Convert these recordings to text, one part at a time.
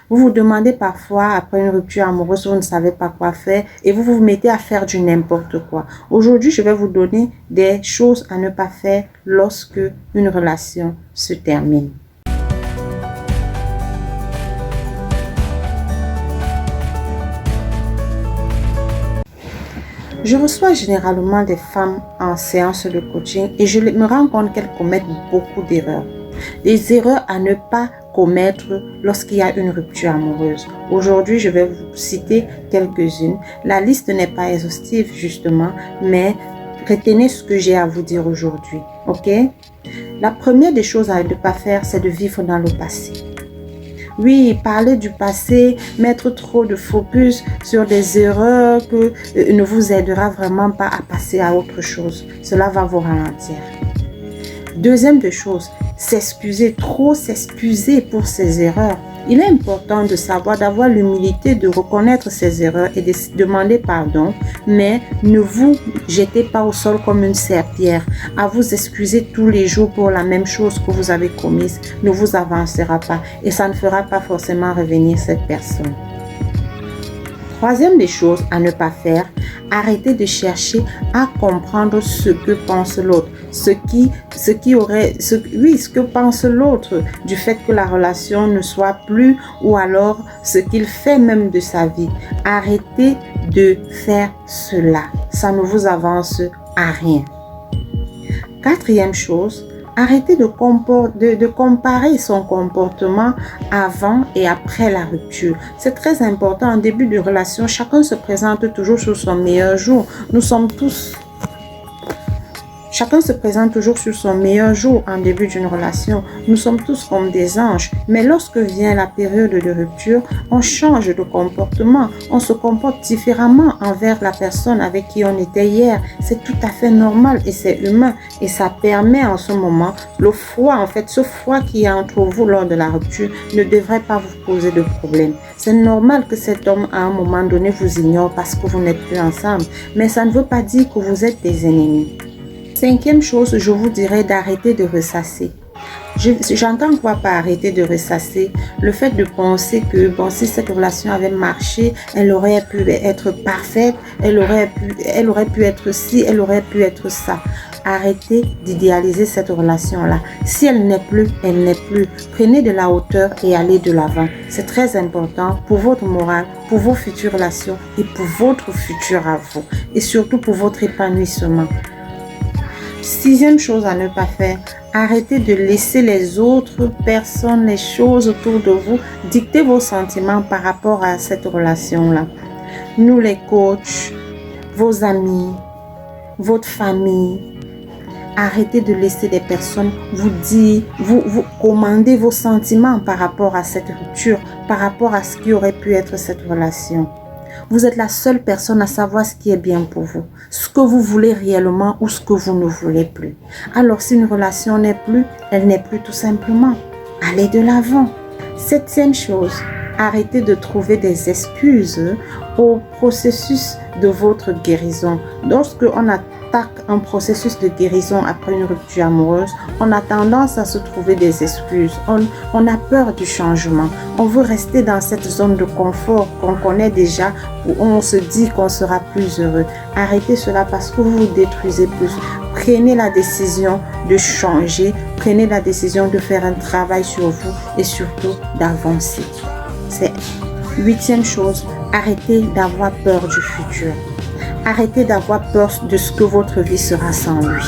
Vous vous demandez parfois, après une rupture amoureuse, vous ne savez pas quoi faire et vous vous mettez à faire du n'importe quoi. Aujourd'hui, je vais vous donner des choses à ne pas faire lorsque une relation se termine. Je reçois généralement des femmes en séance de coaching et je me rends compte qu'elles commettent beaucoup d'erreurs. Des erreurs à ne pas commettre lorsqu'il y a une rupture amoureuse. Aujourd'hui, je vais vous citer quelques-unes. La liste n'est pas exhaustive justement, mais retenez ce que j'ai à vous dire aujourd'hui. Ok? La première des choses à ne pas faire, c'est de vivre dans le passé. Oui, parler du passé, mettre trop de focus sur des erreurs que ne vous aidera vraiment pas à passer à autre chose. Cela va vous ralentir. Deuxième des choses, s'excuser, trop s'excuser pour ses erreurs. Il est important de savoir, d'avoir l'humilité de reconnaître ses erreurs et de demander pardon, mais ne vous jetez pas au sol comme une serpillière. À vous excuser tous les jours pour la même chose que vous avez commise ne vous avancera pas et ça ne fera pas forcément revenir cette personne. Troisième des choses à ne pas faire, arrêtez de chercher à comprendre ce que pense l'autre, ce que pense l'autre du fait que la relation ne soit plus ou alors ce qu'il fait même de sa vie. Arrêtez de faire cela, ça ne vous avance à rien. Quatrième chose, arrêtez de comparer son comportement avant et après la rupture. C'est très important. En début de relation, chacun se présente toujours sur son meilleur jour. Chacun se présente toujours sur son meilleur jour en début d'une relation. Nous sommes tous comme des anges. Mais lorsque vient la période de rupture, on change de comportement. On se comporte différemment envers la personne avec qui on était hier. C'est tout à fait normal et c'est humain. Et ça permet en ce moment, ce froid qui est entre vous lors de la rupture ne devrait pas vous poser de problème. C'est normal que cet homme à un moment donné vous ignore parce que vous n'êtes plus ensemble. Mais ça ne veut pas dire que vous êtes des ennemis. Cinquième chose, je vous dirais d'arrêter de ressasser. J'entends quoi par arrêter de ressasser? Le fait de penser que si cette relation avait marché, elle aurait pu être parfaite, elle aurait pu être ci, elle aurait pu être ça. Arrêtez d'idéaliser cette relation-là. Si elle n'est plus, elle n'est plus. Prenez de la hauteur et allez de l'avant. C'est très important pour votre morale, pour vos futures relations et pour votre futur à vous. Et surtout pour votre épanouissement. Sixième chose à ne pas faire, arrêtez de laisser les autres personnes, les choses autour de vous dicter vos sentiments par rapport à cette relation-là. Nous les coachs, vos amis, votre famille, arrêtez de laisser des personnes vous dire, vous commander vos sentiments par rapport à cette rupture, par rapport à ce qui aurait pu être cette relation. Vous êtes la seule personne à savoir ce qui est bien pour vous, ce que vous voulez réellement ou ce que vous ne voulez plus. Alors si une relation n'est plus, elle n'est plus tout simplement. Allez de l'avant. Septième chose, arrêtez de trouver des excuses au processus de votre guérison. Lorsque on attaque un processus de guérison après une rupture amoureuse, on a tendance à se trouver des excuses. On a peur du changement. On veut rester dans cette zone de confort qu'on connaît déjà où on se dit qu'on sera plus heureux. Arrêtez cela parce que vous vous détruisez plus. Prenez la décision de changer. Prenez la décision de faire un travail sur vous et surtout d'avancer. C'est huitième chose, arrêtez d'avoir peur du futur. Arrêtez d'avoir peur de ce que votre vie sera sans lui.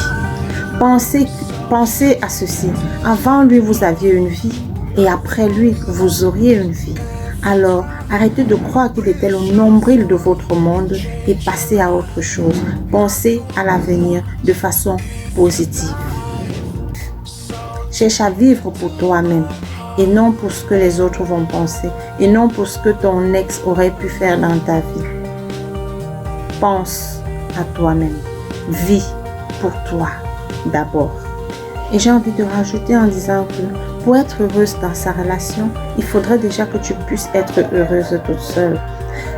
Pensez à ceci. Avant lui, vous aviez une vie et après lui, vous auriez une vie. Alors, arrêtez de croire qu'il était le nombril de votre monde et passez à autre chose. Pensez à l'avenir de façon positive. Cherche à vivre pour toi-même et non pour ce que les autres vont penser et non pour ce que ton ex aurait pu faire dans ta vie. Pense à toi-même. Vis pour toi d'abord. Et j'ai envie de rajouter en disant que Pour être heureuse dans sa relation, il faudrait déjà que tu puisses être heureuse toute seule.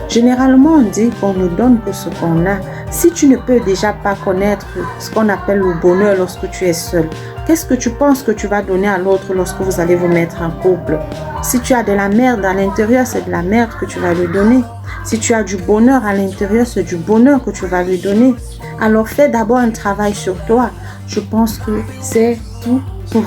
Généralement, on dit qu'on ne donne que ce qu'on a. Si tu ne peux déjà pas connaître ce qu'on appelle le bonheur lorsque tu es seul, qu'est-ce que tu penses que tu vas donner à l'autre lorsque vous allez vous mettre en couple? Si tu as de la merde à l'intérieur, c'est de la merde que tu vas lui donner. Si tu as du bonheur à l'intérieur, c'est du bonheur que tu vas lui donner. Alors fais d'abord un travail sur toi. Je pense que c'est tout pour...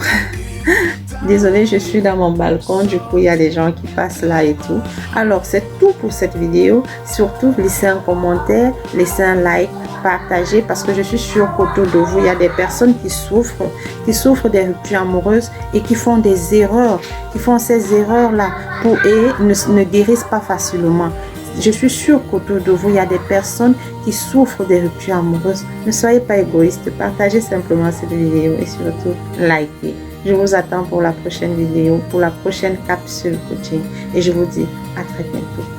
Désolée, je suis dans mon balcon, du coup il y a des gens qui passent là et tout. Alors c'est tout pour cette vidéo. Surtout laissez un commentaire, laissez un like, partagez, parce que je suis sûre qu'autour de vous il y a des personnes qui souffrent des ruptures amoureuses et qui font des erreurs, qui font ces erreurs là et ne guérissent pas facilement. Je suis sûre qu'autour de vous, il y a des personnes qui souffrent des ruptures amoureuses. Ne soyez pas égoïste, partagez simplement cette vidéo et surtout likez. Je vous attends pour la prochaine vidéo, pour la prochaine capsule coaching et je vous dis à très bientôt.